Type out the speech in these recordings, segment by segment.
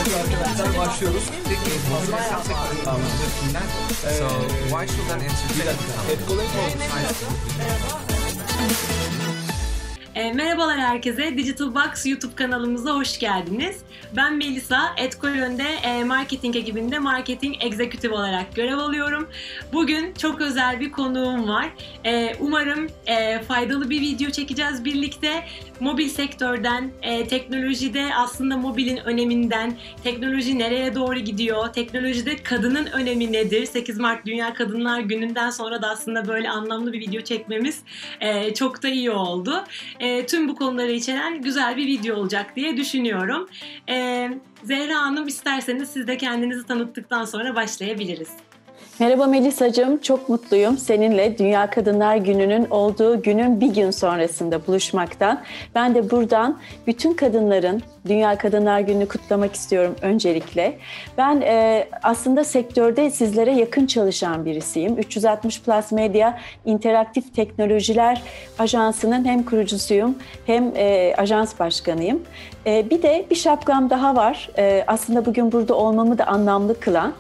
Arkadaşlar başlıyoruz. So why should an Merhabalar herkese. Digital Box YouTube kanalımıza hoş geldiniz. Ben Melisa, Etkolön'de marketing ekibinde marketing executive olarak görev alıyorum. Bugün çok özel bir konuğum var. Umarım faydalı bir video çekeceğiz birlikte. Mobil sektörden, teknolojide aslında mobilin öneminden, teknoloji nereye doğru gidiyor, teknolojide kadının önemi nedir? 8 Mart Dünya Kadınlar Günü'nden sonra da aslında böyle anlamlı bir video çekmemiz çok da iyi oldu. Tüm bu konuları içeren güzel bir video olacak diye düşünüyorum. Zehra Hanım, isterseniz siz de kendinizi tanıttıktan sonra başlayabiliriz. Merhaba Melisa'cığım, çok mutluyum seninle Dünya Kadınlar Günü'nün olduğu günün bir gün sonrasında buluşmaktan. Ben de buradan bütün kadınların Dünya Kadınlar Günü'nü kutlamak istiyorum öncelikle. Ben aslında sektörde sizlere yakın çalışan birisiyim. 360 Plus Media İnteraktif Teknolojiler Ajansı'nın hem kurucusuyum hem ajans başkanıyım. Bir de bir şapkam daha var. Aslında bugün burada olmamı da anlamlı kılan.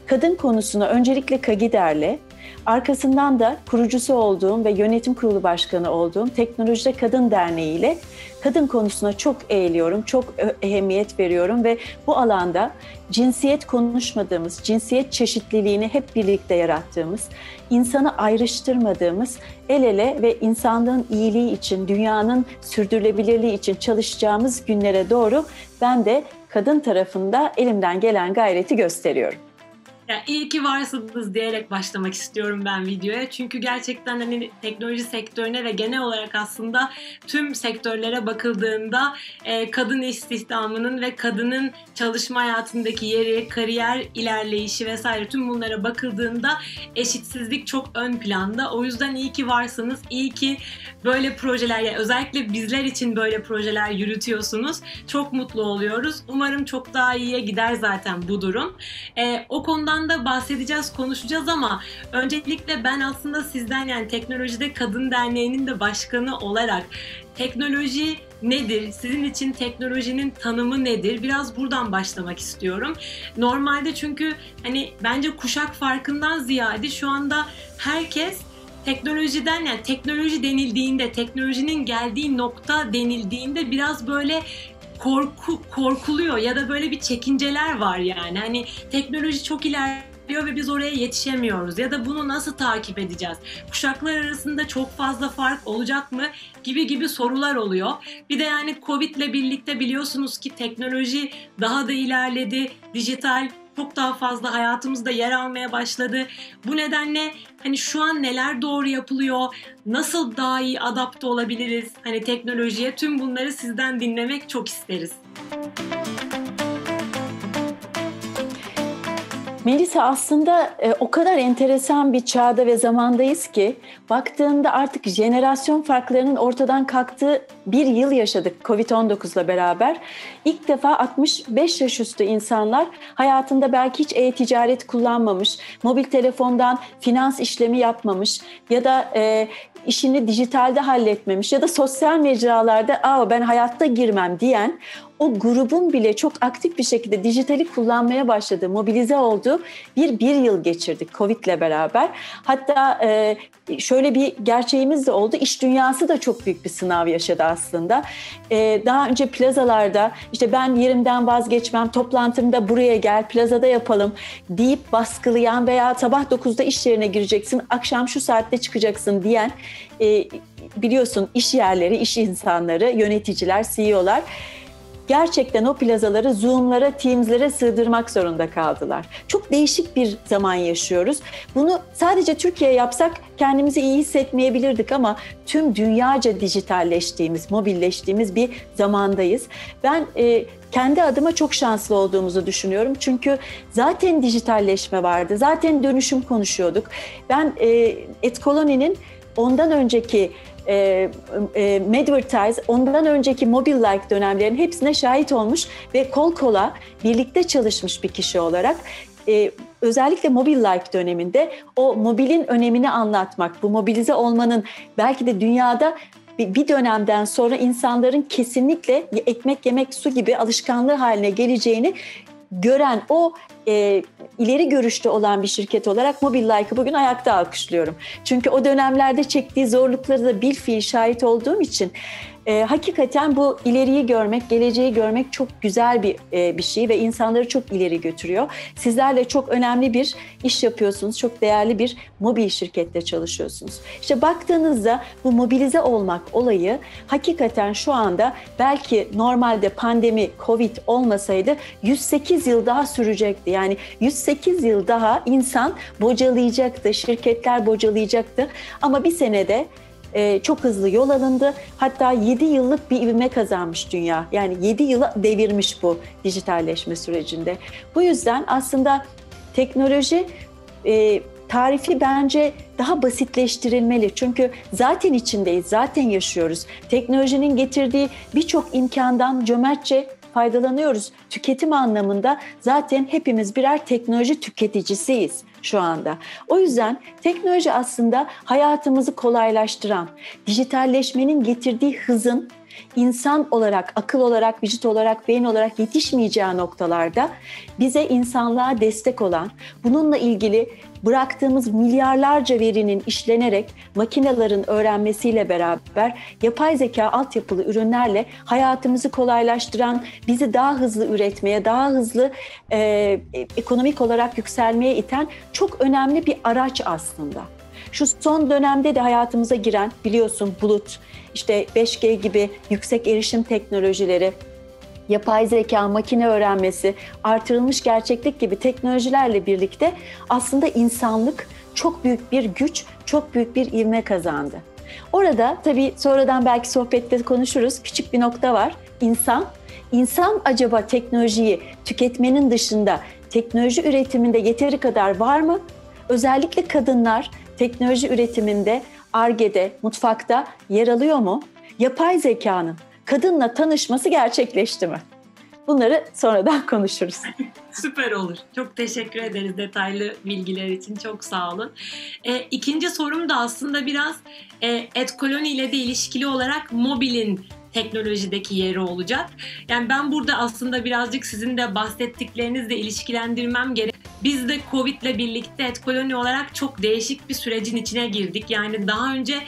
Kadın konusuna öncelikle Kagider'le, arkasından da kurucusu olduğum ve yönetim kurulu başkanı olduğum Teknolojide Kadın Derneği ile kadın konusuna çok eğiliyorum, çok ehemmiyet veriyorum ve bu alanda cinsiyet konuşmadığımız, cinsiyet çeşitliliğini hep birlikte yarattığımız, insanı ayrıştırmadığımız, el ele ve insanlığın iyiliği için, dünyanın sürdürülebilirliği için çalışacağımız günlere doğru ben de kadın tarafında elimden gelen gayreti gösteriyorum. Ya iyi ki varsınız diyerek başlamak istiyorum ben videoya. Çünkü gerçekten hani teknoloji sektörüne ve genel olarak aslında tüm sektörlere bakıldığında kadın istihdamının ve kadının çalışma hayatındaki yeri, kariyer ilerleyişi vesaire tüm bunlara bakıldığında eşitsizlik çok ön planda. O yüzden iyi ki varsınız. İyi ki böyle projeler, yani özellikle bizler için böyle projeler yürütüyorsunuz. Çok mutlu oluyoruz. Umarım çok daha iyiye gider zaten bu durum. O konudan da bahsedeceğiz, konuşacağız ama öncelikle ben aslında sizden, yani Teknolojide Kadın Derneği'nin de başkanı olarak teknoloji nedir? Sizin için teknolojinin tanımı nedir? Biraz buradan başlamak istiyorum. Normalde çünkü hani bence kuşak farkından ziyade şu anda herkes teknolojiden, yani teknoloji denildiğinde, teknolojinin geldiği nokta denildiğinde biraz böyle korkuluyor ya da böyle bir çekinceler var yani. Hani teknoloji çok ilerliyor ve biz oraya yetişemiyoruz ya da bunu nasıl takip edeceğiz? Kuşaklar arasında çok fazla fark olacak mı? Gibi sorular oluyor. Bir de yani Covid'le birlikte biliyorsunuz ki teknoloji daha da ilerledi. Dijital çok daha fazla hayatımızda yer almaya başladı. Bu nedenle hani şu an neler doğru yapılıyor, nasıl daha iyi adapte olabiliriz hani teknolojiye, tüm bunları sizden dinlemek çok isteriz. Melisa, aslında o kadar enteresan bir çağda ve zamandayız ki baktığında artık jenerasyon farklarının ortadan kalktığı bir yıl yaşadık Covid-19'la beraber. İlk defa 65 yaş üstü insanlar hayatında belki hiç e-ticaret kullanmamış, mobil telefondan finans işlemi yapmamış ya da işini dijitalde halletmemiş ya da sosyal mecralarda ben hayatta girmem diyen o grubun bile çok aktif bir şekilde dijitali kullanmaya başladığı, mobilize olduğu bir yıl geçirdik Covid'le beraber. Hatta şöyle bir gerçeğimiz de oldu. İş dünyası da çok büyük bir sınav yaşadı aslında. Daha önce plazalarda işte ben yerimden vazgeçmem, toplantımda buraya gel, plazada yapalım deyip baskılayan veya sabah 9'da iş yerine gireceksin, akşam şu saatte çıkacaksın diyen biliyorsun iş yerleri, iş insanları, yöneticiler, CEO'lar gerçekten o plazaları Zoom'lara, Teams'lere sığdırmak zorunda kaldılar. Çok değişik bir zaman yaşıyoruz. Bunu sadece Türkiye yapsak kendimizi iyi hissetmeyebilirdik ama tüm dünyaca dijitalleştiğimiz, mobilleştiğimiz bir zamandayız. Ben kendi adıma çok şanslı olduğumuzu düşünüyorum. Çünkü zaten dijitalleşme vardı, zaten dönüşüm konuşuyorduk. Ben Etkoloni'nin ondan önceki Medvertise, ondan önceki Mobile Like dönemlerin hepsine şahit olmuş ve kol kola birlikte çalışmış bir kişi olarak özellikle Mobile Like döneminde o mobilin önemini anlatmak, bu mobilize olmanın belki de dünyada bir dönemden sonra insanların kesinlikle ekmek yemek su gibi alışkanlığı haline geleceğini gören, o ileri görüşte olan bir şirket olarak Mobilelike'ı bugün ayakta alkışlıyorum. Çünkü o dönemlerde çektiği zorlukları da bilfiil şahit olduğum için hakikaten bu ileriyi görmek, geleceği görmek çok güzel bir şey ve insanları çok ileri götürüyor. Sizler de çok önemli bir iş yapıyorsunuz, çok değerli bir mobil şirkette çalışıyorsunuz. İşte baktığınızda bu mobilize olmak olayı hakikaten şu anda belki normalde pandemi, Covid olmasaydı 108 yıl daha sürecekti. Yani 108 yıl daha insan bocalayacaktı, şirketler bocalayacaktı ama bir senede çok hızlı yol alındı. Hatta 7 yıllık bir ivme kazanmış dünya. Yani 7 yıla devirmiş bu dijitalleşme sürecinde. Bu yüzden aslında teknoloji tarifi bence daha basitleştirilmeli. Çünkü zaten içindeyiz, zaten yaşıyoruz. Teknolojinin getirdiği birçok imkandan cömertçe faydalanıyoruz. Tüketim anlamında zaten hepimiz birer teknoloji tüketicisiyiz şu anda. O yüzden teknoloji aslında hayatımızı kolaylaştıran, dijitalleşmenin getirdiği hızın insan olarak, akıl olarak, vücut olarak, beyin olarak yetişmeyeceği noktalarda bize, insanlığa destek olan, bununla ilgili bıraktığımız milyarlarca verinin işlenerek makinelerin öğrenmesiyle beraber yapay zeka altyapılı ürünlerle hayatımızı kolaylaştıran, bizi daha hızlı üretmeye, daha hızlı ekonomik olarak yükselmeye iten çok önemli bir araç aslında. Şu son dönemde de hayatımıza giren, biliyorsun, bulut, işte 5G gibi yüksek erişim teknolojileri, yapay zeka, makine öğrenmesi, artırılmış gerçeklik gibi teknolojilerle birlikte aslında insanlık çok büyük bir güç, çok büyük bir ivme kazandı. Orada tabii sonradan belki sohbette konuşuruz, küçük bir nokta var. İnsan acaba teknolojiyi tüketmenin dışında teknoloji üretiminde yeteri kadar var mı? Özellikle kadınlar teknoloji üretiminde, Ar-Ge'de, mutfakta yer alıyor mu? Yapay zekanın kadınla tanışması gerçekleşti mi? Bunları sonradan konuşuruz. Süper olur. Çok teşekkür ederiz detaylı bilgiler için. Çok sağ olun. İkinci sorum da aslında biraz Etkoloni ile de ilişkili olarak mobilin teknolojideki yeri olacak. Yani ben burada aslında birazcık sizin de bahsettiklerinizle ilişkilendirmem gerek. Biz de Covid'le birlikte Etkoloni olarak çok değişik bir sürecin içine girdik. Yani daha önce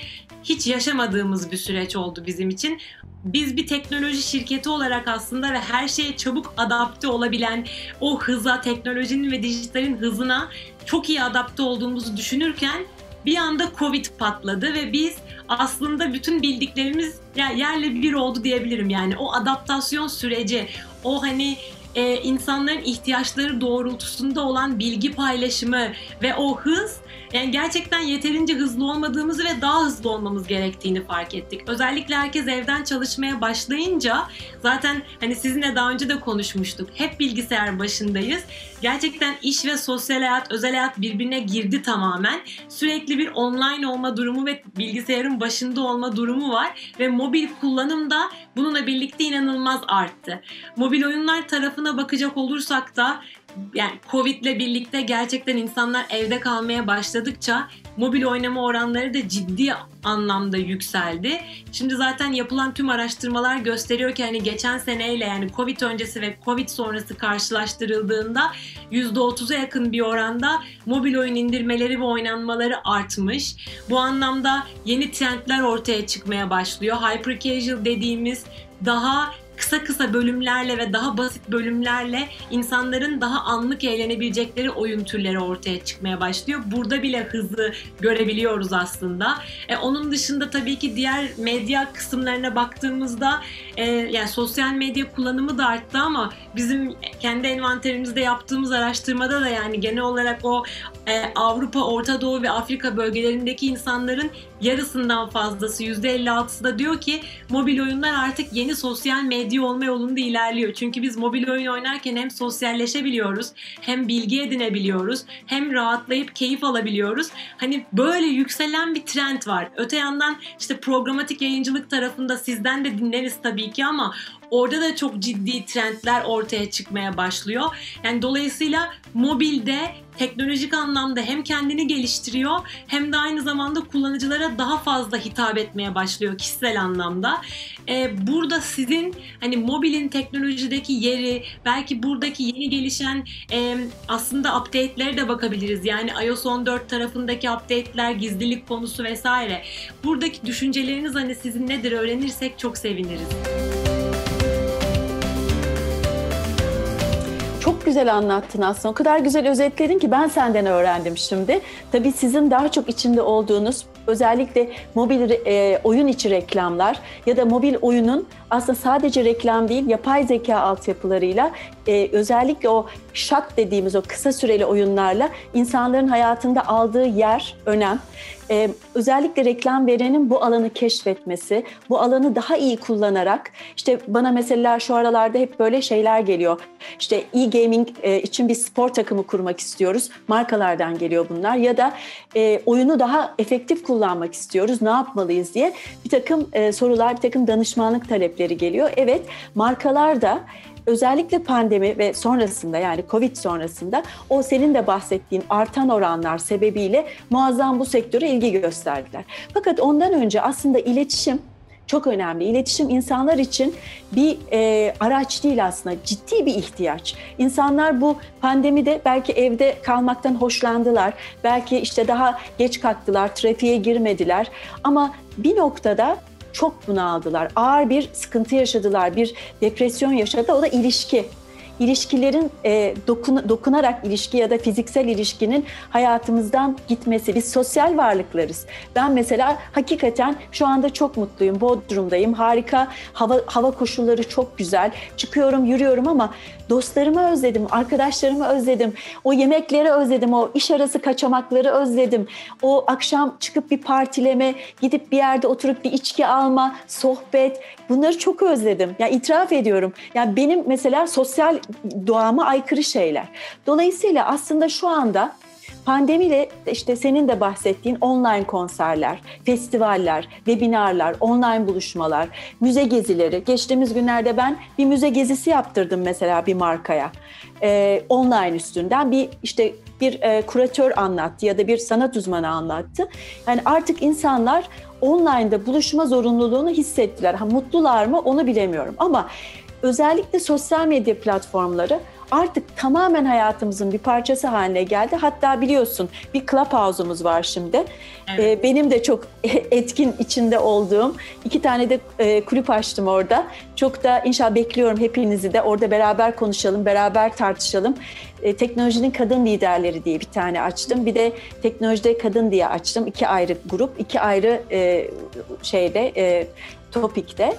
hiç yaşamadığımız bir süreç oldu bizim için. Biz bir teknoloji şirketi olarak aslında ve her şeye çabuk adapte olabilen, o hıza, teknolojinin ve dijitalin hızına çok iyi adapte olduğumuzu düşünürken bir anda Covid patladı ve biz aslında bütün bildiklerimiz yerle bir oldu diyebilirim. Yani o adaptasyon süreci, o insanların ihtiyaçları doğrultusunda olan bilgi paylaşımı ve o hız, yani gerçekten yeterince hızlı olmadığımızı ve daha hızlı olmamız gerektiğini fark ettik. Özellikle herkes evden çalışmaya başlayınca, zaten sizinle daha önce de konuşmuştuk. Hep bilgisayar başındayız. Gerçekten iş ve sosyal hayat, özel hayat birbirine girdi tamamen. Sürekli bir online olma durumu ve bilgisayarın başında olma durumu var ve mobil kullanım da bununla birlikte inanılmaz arttı. Mobil oyunlar tarafına bakacak olursak da yani Covid'le birlikte gerçekten insanlar evde kalmaya başladıkça mobil oynama oranları da ciddi anlamda yükseldi. Şimdi zaten yapılan tüm araştırmalar gösteriyor ki geçen seneyle, yani Covid öncesi ve Covid sonrası karşılaştırıldığında %30'a yakın bir oranda mobil oyun indirmeleri ve oynanmaları artmış. Bu anlamda yeni trendler ortaya çıkmaya başlıyor. Hyper casual dediğimiz daha kısa bölümlerle ve daha basit bölümlerle insanların daha anlık eğlenebilecekleri oyun türleri ortaya çıkmaya başlıyor. Burada bile hızı görebiliyoruz aslında. Onun dışında tabii ki diğer medya kısımlarına baktığımızda yani sosyal medya kullanımı da arttı ama bizim kendi envanterimizde yaptığımız araştırmada da yani genel olarak o Avrupa, Orta Doğu ve Afrika bölgelerindeki insanların yarısından fazlası, %56'sı da diyor ki mobil oyunlar artık yeni sosyal medya olma yolunda ilerliyor. Çünkü biz mobil oyun oynarken hem sosyalleşebiliyoruz, hem bilgi edinebiliyoruz, hem rahatlayıp keyif alabiliyoruz. Böyle yükselen bir trend var. Öte yandan programatik yayıncılık tarafında sizden de dinleriz tabii ki ama orada da çok ciddi trendler ortaya çıkmaya başlıyor. Yani dolayısıyla mobilde teknolojik anlamda hem kendini geliştiriyor hem de aynı zamanda kullanıcılara daha fazla hitap etmeye başlıyor kişisel anlamda. Burada sizin hani mobilin teknolojideki yeri, belki buradaki yeni gelişen aslında update'lere de bakabiliriz. Yani iOS 14 tarafındaki update'ler, gizlilik konusu vesaire. Buradaki düşünceleriniz hani sizin nedir öğrenirsek çok seviniriz. Çok güzel anlattın aslında. O kadar güzel özetledin ki ben senden öğrendim şimdi. Tabii sizin daha çok içinde olduğunuz özellikle mobil oyun içi reklamlar ya da mobil oyunun aslında sadece reklam değil, yapay zeka altyapılarıyla özellikle o shot dediğimiz o kısa süreli oyunlarla insanların hayatında aldığı yer, önem. Özellikle reklam verenin bu alanı keşfetmesi, bu alanı daha iyi kullanarak, işte bana mesela şu aralarda hep böyle şeyler geliyor. İşte e-gaming için bir spor takımı kurmak istiyoruz. Markalardan geliyor bunlar ya da oyunu daha efektif kullanmak istiyoruz. Ne yapmalıyız diye bir takım sorular, bir takım danışmanlık talepleri geliyor. Evet, markalar da özellikle pandemi ve sonrasında yani Covid sonrasında o senin de bahsettiğin artan oranlar sebebiyle muazzam bu sektöre ilgi gösterdiler. Fakat ondan önce aslında iletişim çok önemli. İletişim insanlar için bir araç değil aslında, ciddi bir ihtiyaç. İnsanlar bu pandemide belki evde kalmaktan hoşlandılar, belki işte daha geç kalktılar, trafiğe girmediler ama bir noktada çok bunaldılar, ağır bir sıkıntı yaşadılar, bir depresyon yaşadı, o da ilişki. İlişkilerin dokunarak ilişki ya da fiziksel ilişkinin hayatımızdan gitmesi. Biz sosyal varlıklarız. Ben mesela hakikaten şu anda çok mutluyum. Bodrum'dayım. Harika hava koşulları çok güzel. Çıkıyorum, yürüyorum ama dostlarımı özledim, arkadaşlarımı özledim. O yemekleri özledim, o iş arası kaçamakları özledim. O akşam çıkıp bir partileme, gidip bir yerde oturup bir içki alma, sohbet. Bunları çok özledim. Ya itiraf ediyorum. Ya benim mesela sosyal doğama aykırı şeyler. Dolayısıyla aslında şu anda pandemiyle işte senin de bahsettiğin online konserler, festivaller, webinarlar, online buluşmalar, müze gezileri. Geçtiğimiz günlerde ben bir müze gezisi yaptırdım mesela bir markaya. Online üstünden bir kuratör anlattı ya da bir sanat uzmanı anlattı. Yani artık insanlar online'da buluşma zorunluluğunu hissettiler. Mutlular mı onu bilemiyorum ama özellikle sosyal medya platformları artık tamamen hayatımızın bir parçası haline geldi. Hatta biliyorsun bir Clubhouse'umuz var şimdi. Evet. Benim de çok etkin içinde olduğum 2 tane de kulüp açtım orada. Çok da inşallah bekliyorum hepinizi de orada beraber konuşalım, beraber tartışalım. Teknolojinin kadın liderleri diye bir tane açtım. Bir de teknolojide kadın diye açtım. 2 ayrı grup, 2 ayrı topikte.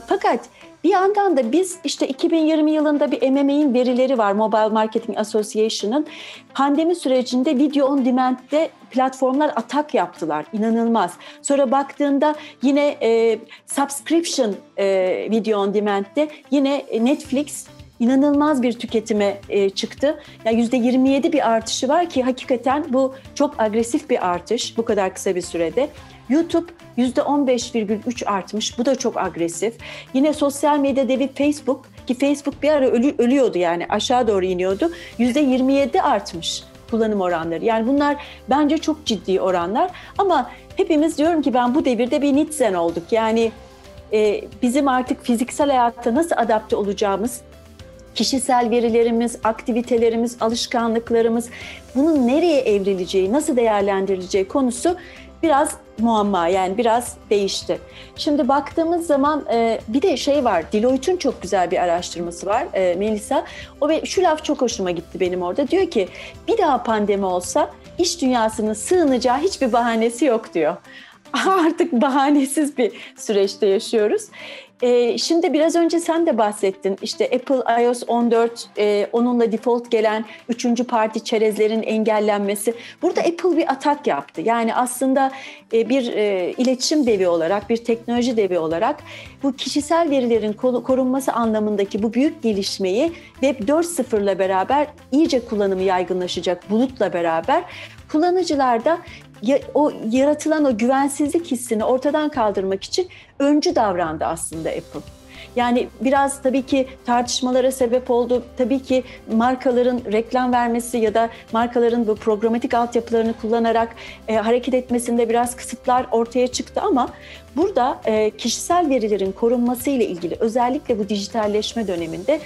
Fakat bir yandan da biz işte 2020 yılında bir MMA'in verileri var, Mobile Marketing Association'ın. Pandemi sürecinde video on demand'de platformlar atak yaptılar, inanılmaz. Sonra baktığında yine subscription video on demand'de yine Netflix inanılmaz bir tüketime çıktı. Yani %27 bir artışı var ki hakikaten bu çok agresif bir artış bu kadar kısa bir sürede. YouTube %15,3 artmış. Bu da çok agresif. Yine sosyal medya devi Facebook ki Facebook bir ara ölüyordu yani aşağı doğru iniyordu. %27 artmış kullanım oranları. Yani bunlar bence çok ciddi oranlar. Ama hepimiz diyorum ki ben bu devirde bir Nielsen olduk. Yani bizim artık fiziksel hayatta nasıl adapte olacağımız, kişisel verilerimiz, aktivitelerimiz, alışkanlıklarımız bunun nereye evrileceği, nasıl değerlendirileceği konusu biraz muamma, yani biraz değişti. Şimdi baktığımız zaman bir de şey var, Deloitte'un çok güzel bir araştırması var Melisa. Şu laf çok hoşuma gitti benim orada. Diyor ki bir daha pandemi olsa iş dünyasının sığınacağı hiçbir bahanesi yok diyor. Artık bahanesiz bir süreçte yaşıyoruz. Şimdi biraz önce sen de bahsettin. İşte Apple iOS 14, onunla default gelen 3. parti çerezlerin engellenmesi. Burada Apple bir atak yaptı. Yani aslında bir iletişim devi olarak, bir teknoloji devi olarak bu kişisel verilerin korunması anlamındaki bu büyük gelişmeyi Web 4.0'la beraber iyice kullanımı yaygınlaşacak bulutla beraber kullanıcılarda o yaratılan o güvensizlik hissini ortadan kaldırmak için öncü davrandı aslında Apple. Yani biraz tabii ki tartışmalara sebep oldu. Tabii ki markaların reklam vermesi ya da markaların bu programatik altyapılarını kullanarak hareket etmesinde biraz kısıtlar ortaya çıktı ama burada kişisel verilerin korunması ile ilgili özellikle bu dijitalleşme döneminde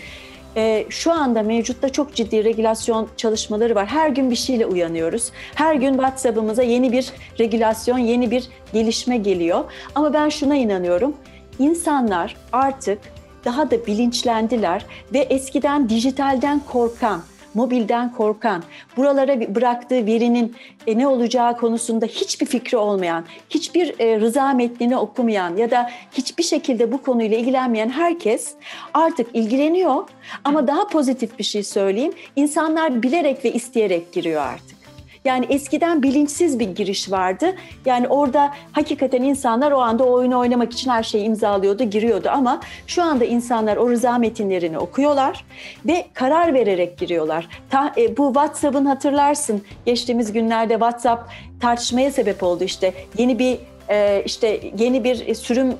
şu anda mevcutta çok ciddi regülasyon çalışmaları var. Her gün bir şeyle uyanıyoruz. Her gün WhatsApp'ımıza yeni bir regülasyon, yeni bir gelişme geliyor. Ama ben şuna inanıyorum. İnsanlar artık daha da bilinçlendiler ve eskiden dijitalden korkan, mobilden korkan, buralara bıraktığı verinin ne olacağı konusunda hiçbir fikri olmayan, hiçbir rıza metnini okumayan ya da hiçbir şekilde bu konuyla ilgilenmeyen herkes artık ilgileniyor. Ama daha pozitif bir şey söyleyeyim, insanlar bilerek ve isteyerek giriyor artık. Yani eskiden bilinçsiz bir giriş vardı. Yani orada hakikaten insanlar o anda o oyunu oynamak için her şeyi imzalıyordu, giriyordu. Ama şu anda insanlar o rıza metinlerini okuyorlar ve karar vererek giriyorlar. Bu WhatsApp'ın hatırlarsın geçtiğimiz günlerde WhatsApp tartışmaya sebep oldu işte. Yeni bir sürüm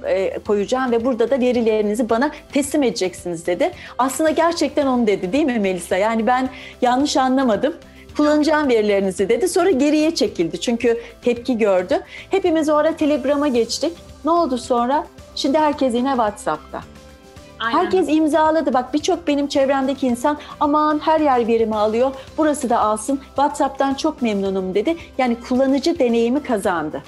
koyacağım ve burada da verilerinizi bana teslim edeceksiniz dedi. Aslında gerçekten onu dedi değil mi Melisa? Yani ben yanlış anlamadım. Kullanacağım verilerinizi dedi. Sonra geriye çekildi çünkü tepki gördü. Hepimiz o ara Telegram'a geçtik. Ne oldu sonra? Şimdi herkes yine WhatsApp'ta. Aynen. Herkes imzaladı. Bak birçok benim çevremdeki insan aman her yer verimi alıyor. Burası da alsın. WhatsApp'tan çok memnunum dedi. Yani kullanıcı deneyimi kazandı.